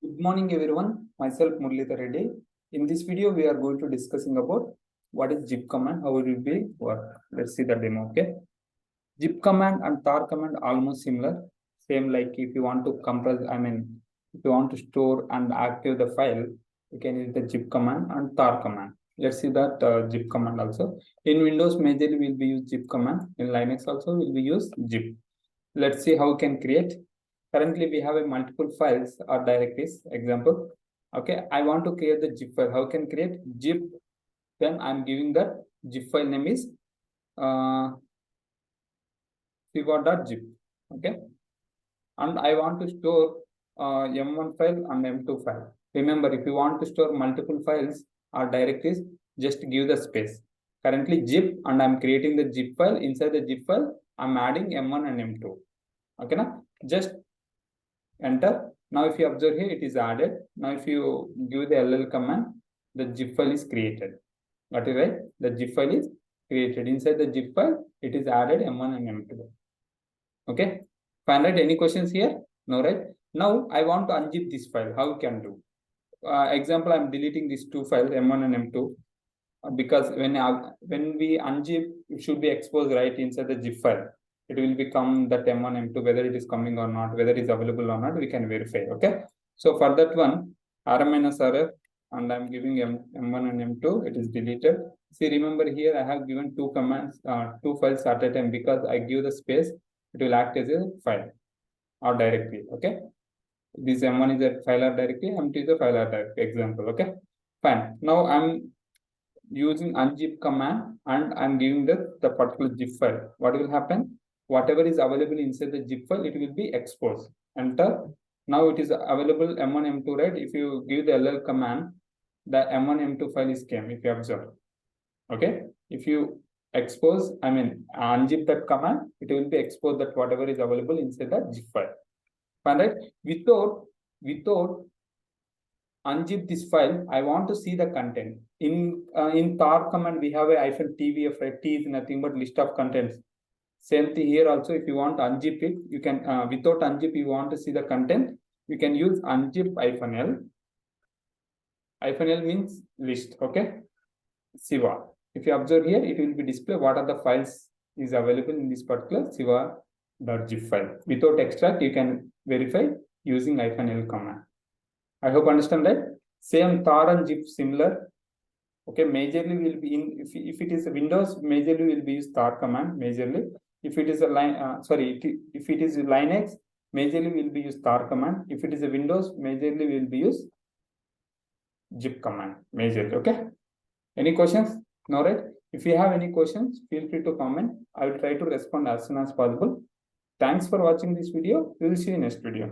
Good morning, everyone. Myself, Muralidhara Reddy. In this video, we are going to discussing about what is zip command, how it will be work. Let's see the demo. Okay. Zip command and tar command almost similar. Same like if you want to compress, if you want to store and active the file, you can use the zip command and tar command. Let's see that zip command also. In Windows, majorly will be use zip command. In Linux also will be use zip. Let's see how we can create. Currently, we have a multiple files or directories. Example, okay, I want to create the zip file. How can create zip? Then I'm giving that zip file name is figure.zip. Okay, and I want to store M1 file and M2 file. Remember, if you want to store multiple files or directories, just give the space. Currently zip, and I'm creating the zip file. Inside the zip file, I'm adding M1 and M2. Okay, now just enter. Now if you observe here, it is added. Now if you give the ll command, the zip file is created. Got it right? The zip file is created. Inside the zip file, it is added M1 and M2. Okay, fine, right? Any questions here? No, right? Now I want to unzip this file. How you can do? Example, I'm deleting these two files, M1 and M2, because when we unzip, it should be exposed right inside the zip file. It will become that M1, M2, whether it is coming or not, whether it is available or not, we can verify. Okay. So for that one, rm-rf, and I'm giving M1 and M2, it is deleted. See, remember here, I have given two commands, two files at a time, because I give the space, it will act as a file or directory. Okay. This M1 is a file or directory, M2 is a file or directory. Example. Okay. Fine. Now I'm using unzip command and I'm giving the particular zip file. What will happen? Whatever is available inside the zip file, it will be exposed. Enter. Now it is available M1, M2, right? If you give the ll command, the M1, M2 file is came, if you observe. Okay. If you expose, unzip that command, it will be exposed that whatever is available inside the zip file. Fine, right? Without unzip this file, I want to see the content. In tar command, we have a -tvf, right? T is nothing but list of contents. Same thing here also. If you want to unzip it, you can, without unzip, you want to see the content, you can use unzip -l. -l means list. Okay. Siva. If you observe here, it will be display what are the files is available in this particular siva.zip file. Without extract, you can verify using -l command. I hope understand that. Same tar and zip similar. Okay, majorly will be in, if it is Windows, majorly will be use tar command, majorly. If it is a if it is Linux, majorly will be use tar command. If it is a Windows, majorly will be use zip command, majorly. Okay. Any questions? No, right? If you have any questions, feel free to comment. I will try to respond as soon as possible. Thanks for watching this video. We will see you in next video.